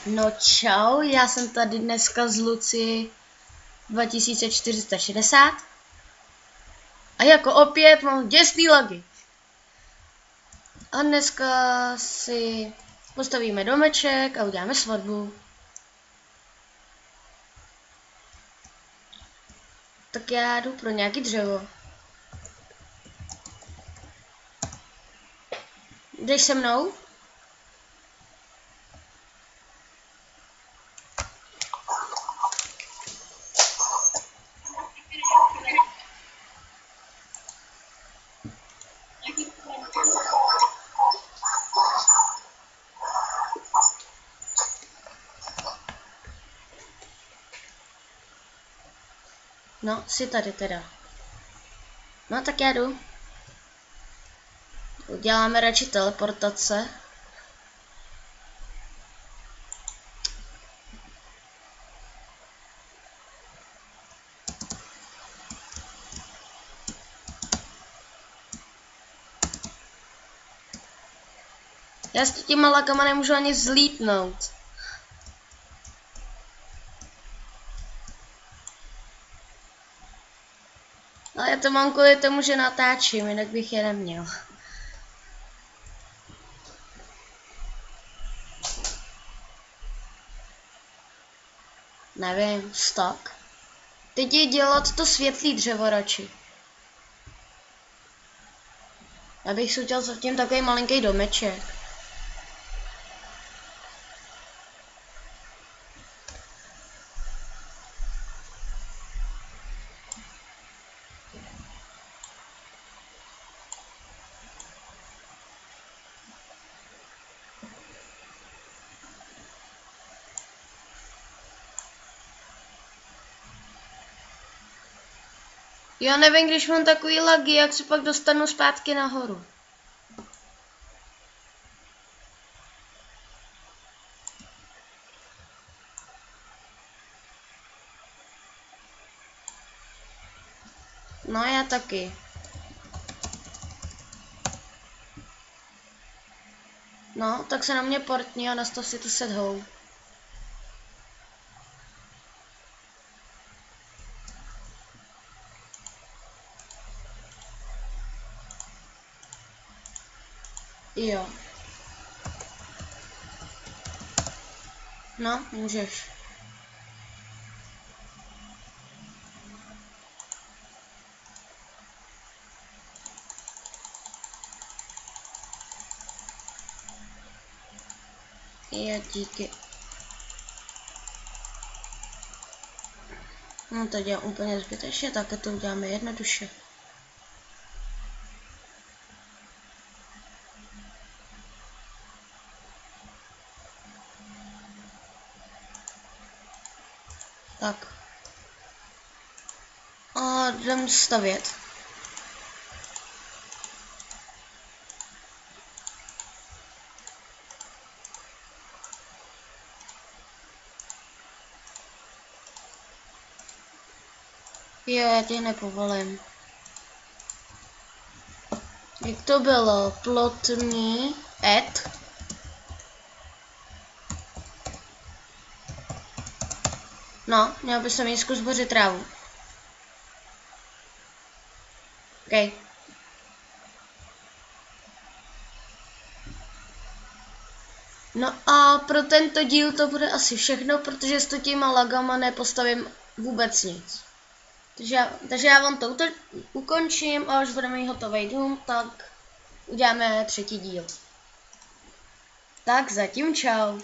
No čau, já jsem tady dneska z Luci 2460 a jako opět mám děsný lagy. A dneska si postavíme domeček a uděláme svatbu. Tak já jdu pro nějaký dřevo. Jdeš se mnou? No, jsi tady teda. No tak já jdu. Uděláme radši teleportace. Já s těma lagama nemůžu ani zlítnout. Ale já to mám kvůli tomu, že natáčím, jinak bych je neměl. Nevím, stak. Teď je dělat to světlý dřevo radši. Já bych si udělal zatím takový malinký domeček. Já nevím, když mám takový lagy, jak se pak dostanu zpátky nahoru. No já taky. No, tak se na mě portni a nastav si tu set home. Jo. No, můžeš. Jo, díky. No to dělám úplně zbytečně, tak to uděláme jednoduše. Tak. A jdem stavět. Jo, já tě nepovolím. Jak to bylo? Plotný ed. No, měl by se mi zkus bořit trávu. OK. No a pro tento díl to bude asi všechno, protože s těma lagama nepostavím vůbec nic. Takže já vám to ukončím a až budeme mít hotový dům, tak uděláme třetí díl. Tak zatím čau.